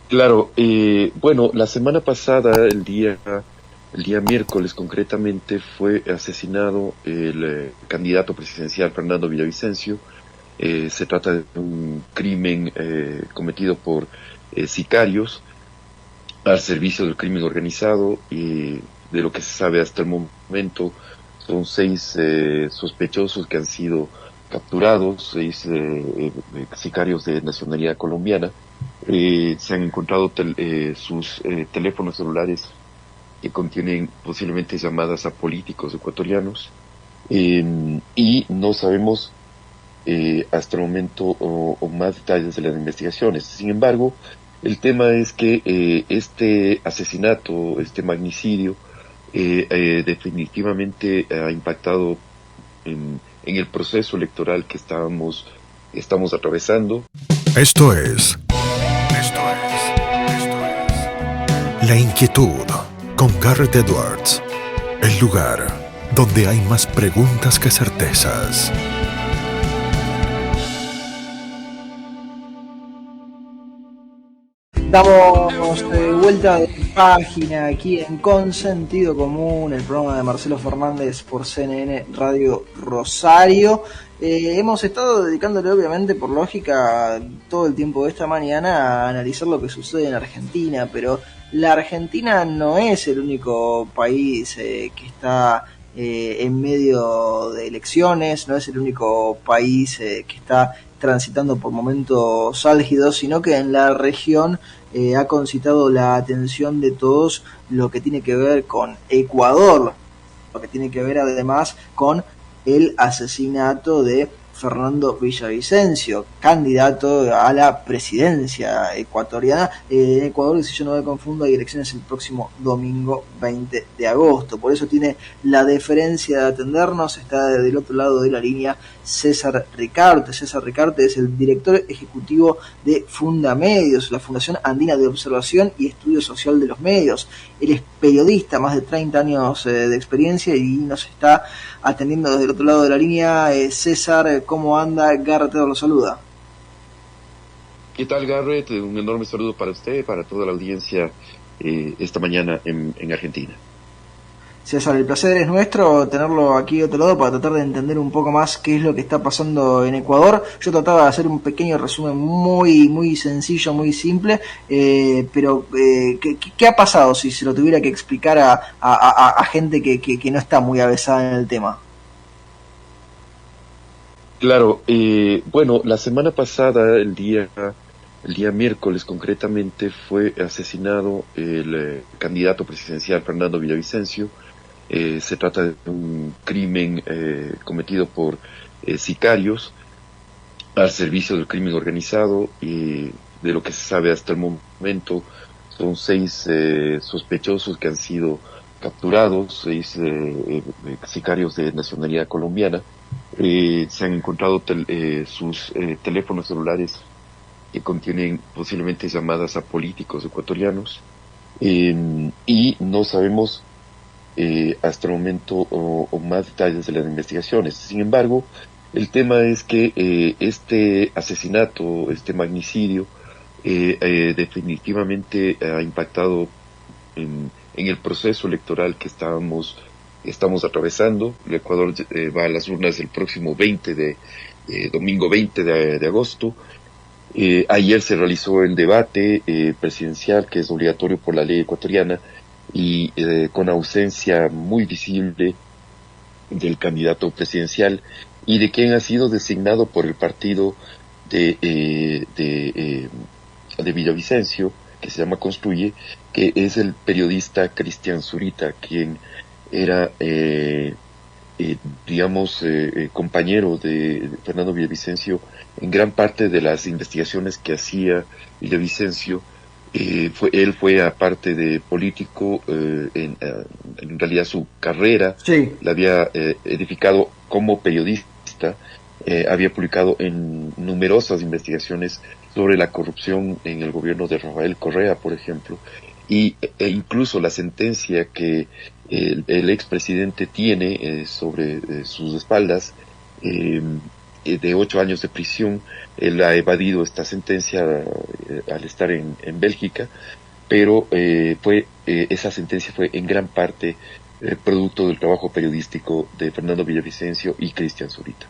Claro, bueno, la semana pasada, el día miércoles concretamente, fue asesinado el candidato presidencial Fernando Villavicencio. Se trata de un crimen cometido por sicarios al servicio del crimen organizado y de lo que se sabe hasta el momento son seis sospechosos que han sido capturados, seis sicarios de nacionalidad colombiana. Se han encontrado sus teléfonos celulares que contienen posiblemente llamadas a políticos ecuatorianos, y no sabemos hasta el momento o más detalles de las investigaciones. Sin embargo, el tema es que este asesinato, este magnicidio, definitivamente ha impactado en el proceso electoral que estamos atravesando. Esto es, esto es La Inquietud con Garrett Edwards. El lugar donde hay más preguntas que certezas. Damos vuelta de página aquí en Con Sentido Común, el programa de Marcelo Fernández por CNN Radio Rosario. Hemos estado dedicándole, obviamente, por lógica, todo el tiempo de esta mañana a analizar lo que sucede en Argentina, pero la Argentina no es el único país que está en medio de elecciones, no es el único país que está transitando por momentos álgidos, sino que en la región ha concitado la atención de todos lo que tiene que ver con Ecuador, lo que tiene que ver además con el asesinato de Fernando Villavicencio, candidato a la presidencia ecuatoriana. En Ecuador, si yo no me confundo, hay elecciones el próximo domingo 20 de agosto. Por eso tiene la deferencia de atendernos. Está del otro lado de la línea César Ricarte. César Ricarte es el director ejecutivo de Fundamedios, la Fundación Andina de Observación y Estudio Social de los Medios. Él es periodista, más de 30 años de experiencia, y nos está atendiendo desde el otro lado de la línea. César, ¿cómo anda? Garrett lo saluda. ¿Qué tal, Garrett? Un enorme saludo para usted, para toda la audiencia esta mañana en Argentina. César, el placer es nuestro tenerlo aquí de otro lado para tratar de entender un poco más qué es lo que está pasando en Ecuador. Yo trataba de hacer un pequeño resumen muy sencillo, muy simple, pero ¿qué ha pasado si se lo tuviera que explicar a gente que no está muy avesada en el tema? Claro, bueno, la semana pasada, el día miércoles concretamente, fue asesinado el candidato presidencial Fernando Villavicencio. Se trata de un crimen cometido por sicarios al servicio del crimen organizado y de lo que se sabe hasta el momento son seis sospechosos que han sido capturados, seis sicarios de nacionalidad colombiana. Se han encontrado sus teléfonos celulares que contienen posiblemente llamadas a políticos ecuatorianos, y no sabemos hasta el momento o más detalles de las investigaciones. Sin embargo, el tema es que este asesinato, este magnicidio, definitivamente ha impactado en el proceso electoral que estamos atravesando. El Ecuador va a las urnas el próximo domingo 20 de agosto. Ayer se realizó el debate presidencial, que es obligatorio por la ley ecuatoriana, y con ausencia muy visible del candidato presidencial y de quien ha sido designado por el partido de Villavicencio, que se llama Construye, que es el periodista Cristian Zurita, quien era, compañero de Fernando Villavicencio en gran parte de las investigaciones que hacía Villavicencio. Él fue, aparte de político, en realidad su carrera Sí. la había edificado como periodista. Había publicado en numerosas investigaciones sobre la corrupción en el gobierno de Rafael Correa, por ejemplo, e incluso la sentencia que el expresidente tiene sobre sus espaldas, de 8 años de prisión. Él ha evadido esta sentencia al estar en Bélgica, pero esa sentencia fue en gran parte producto del trabajo periodístico de Fernando Villavicencio y Cristian Zurita.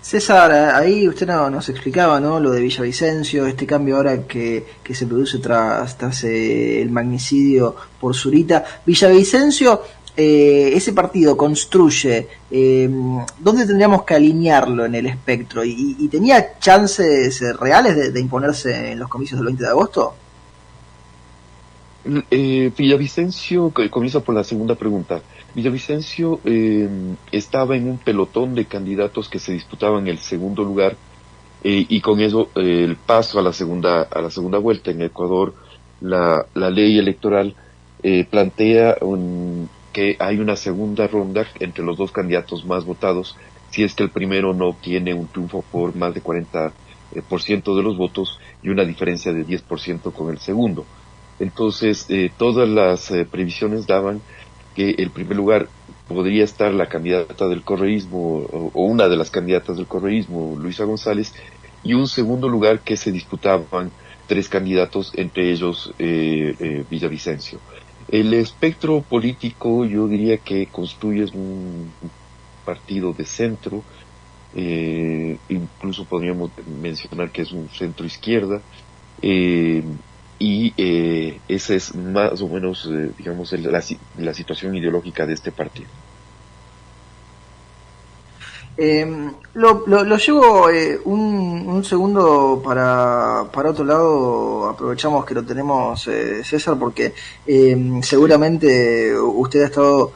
César, ahí usted nos explicaba, ¿no?, lo de Villavicencio, este cambio ahora que se produce tras el magnicidio por Zurita. Villavicencio, ese partido construye, ¿dónde tendríamos que alinearlo en el espectro? ¿Y tenía chances reales de imponerse en los comicios del 20 de agosto? Villavicencio, comienzo por la segunda pregunta. Villavicencio estaba en un pelotón de candidatos que se disputaban el segundo lugar, y con eso el paso a la segunda vuelta en Ecuador. La ley electoral plantea que hay una segunda ronda entre los dos candidatos más votados, si es que el primero no obtiene un triunfo por más de 40% de los votos y una diferencia de 10% con el segundo. Entonces, todas las previsiones daban que el primer lugar podría estar la candidata del correísmo, o una de las candidatas del correísmo, Luisa González, y un segundo lugar que se disputaban 3 candidatos, entre ellos Villavicencio. El espectro político, yo diría que construye un partido de centro, incluso podríamos mencionar que es un centro izquierda, y esa es más o menos, digamos, la situación ideológica de este partido. Lo llevo un segundo para otro lado. Aprovechamos que lo tenemos, César, porque seguramente usted ha estado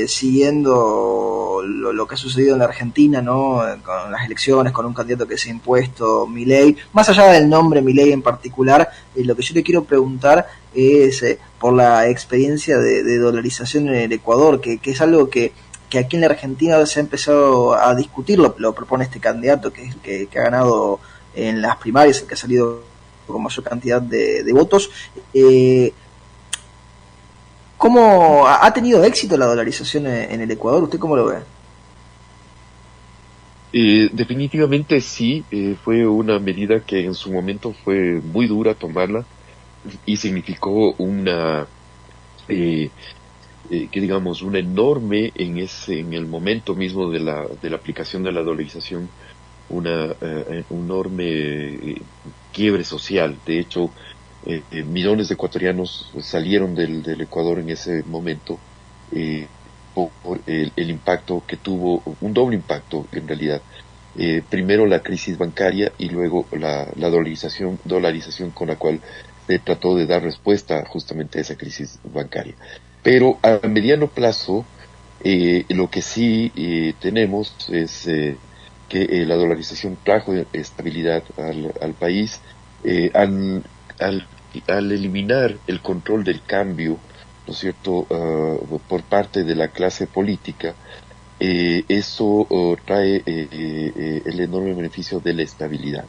siguiendo lo que ha sucedido en la Argentina, ¿no?, con las elecciones, con un candidato que se ha impuesto, Milei. Más allá del nombre Milei en particular, lo que yo le quiero preguntar es por la experiencia de dolarización en el Ecuador, que es algo que aquí en la Argentina se ha empezado a discutir. Lo propone este candidato que ha ganado en las primarias, el que ha salido con mayor cantidad de votos. ¿Cómo ha tenido éxito la dolarización en el Ecuador? ¿Usted cómo lo ve? Definitivamente sí, fue una medida que en su momento fue muy dura tomarla, y significó una que digamos una enorme en el momento mismo de la aplicación de la dolarización, una enorme quiebre social. De hecho, millones de ecuatorianos salieron del Ecuador en ese momento, por el impacto que tuvo, un doble impacto en realidad. Primero la crisis bancaria y luego la dolarización con la cual se trató de dar respuesta justamente a esa crisis bancaria. Pero a mediano plazo, lo que sí tenemos es que la dolarización trajo estabilidad al país, al eliminar el control del cambio, ¿no es cierto?, por parte de la clase política. Eso trae el enorme beneficio de la estabilidad.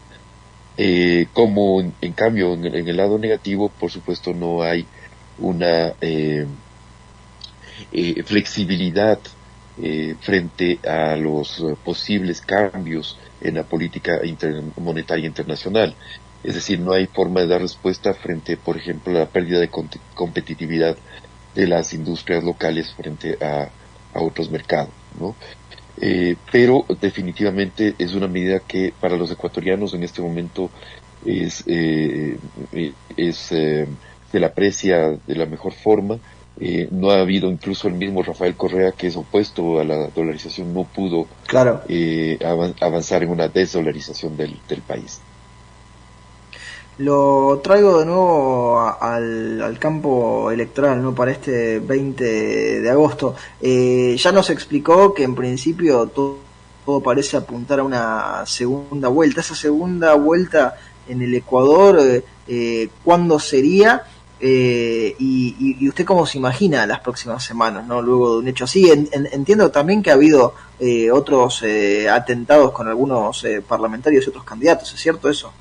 Como en cambio en el lado negativo, por supuesto, no hay una flexibilidad frente a los posibles cambios en la política monetaria internacional. Es decir, no hay forma de dar respuesta frente, por ejemplo, a la pérdida de competitividad de las industrias locales frente a otros mercados, ¿no? Pero definitivamente es una medida que para los ecuatorianos en este momento se la aprecia de la mejor forma. No ha habido, incluso el mismo Rafael Correa, que es opuesto a la dolarización, no pudo avanzar en una desdolarización del país. Lo traigo de nuevo al campo electoral, ¿no?, para este 20 de agosto. Ya nos explicó que en principio todo parece apuntar a una segunda vuelta. Esa segunda vuelta en el Ecuador, ¿cuándo sería? Y usted cómo se imagina las próximas semanas, ¿no?, luego de un hecho así. Entiendo también que ha habido otros atentados con algunos parlamentarios y otros candidatos, ¿es cierto eso?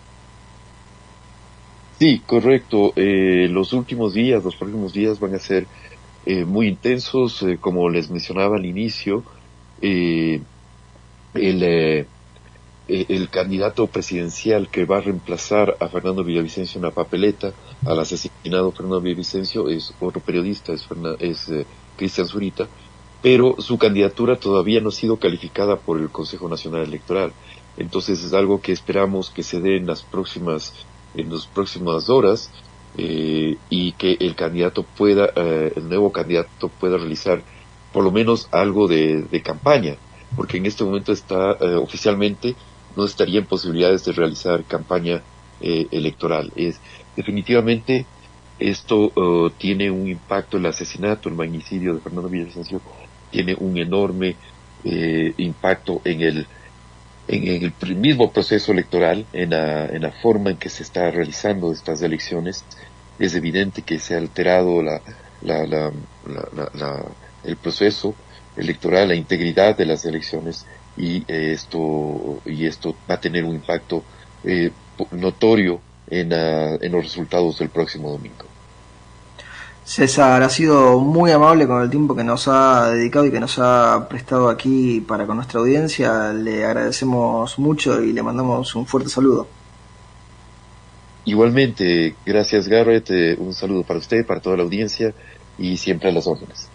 Sí, correcto. Los próximos días van a ser muy intensos, como les mencionaba al inicio. el candidato presidencial que va a reemplazar a Fernando Villavicencio en la papeleta, al asesinado Fernando Villavicencio, es otro periodista, es Cristian Zurita, pero su candidatura todavía no ha sido calificada por el Consejo Nacional Electoral. Entonces es algo que esperamos que se dé en las próximas horas, y que el nuevo candidato pueda realizar por lo menos algo de campaña, porque en este momento oficialmente no estaría en posibilidades de realizar campaña electoral. Definitivamente esto tiene un impacto, el magnicidio de Fernando Villavicencio tiene un enorme impacto en el mismo proceso electoral, en la forma en que se está realizando estas elecciones. Es evidente que se ha alterado el proceso electoral, la integridad de las elecciones, y esto va a tener un impacto notorio en los resultados del próximo domingo. César, ha sido muy amable con el tiempo que nos ha dedicado y que nos ha prestado aquí para con nuestra audiencia. Le agradecemos mucho y le mandamos un fuerte saludo. Igualmente, gracias Garrett, un saludo para usted, para toda la audiencia, y siempre a las órdenes.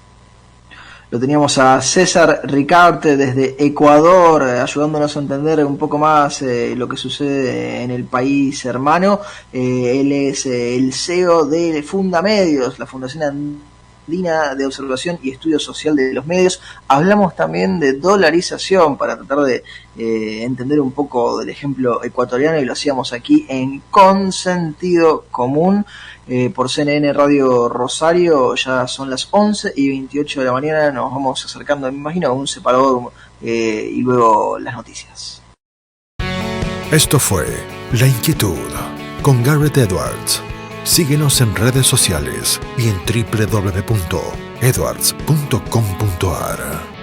Lo teníamos a César Ricarte desde Ecuador, ayudándonos a entender un poco más lo que sucede en el país hermano. Él es el CEO de Fundamedios, la Fundación Andina de Observación y Estudio Social de los Medios. Hablamos también de dolarización para tratar de entender un poco del ejemplo ecuatoriano, y lo hacíamos aquí en Con Sentido Común. Por CNN Radio Rosario. Ya son las 11:28 de la mañana, nos vamos acercando, me imagino, a un separador y luego las noticias. Esto fue La Inquietud con Garrett Edwards. Síguenos en redes sociales y en www.edwards.com.ar.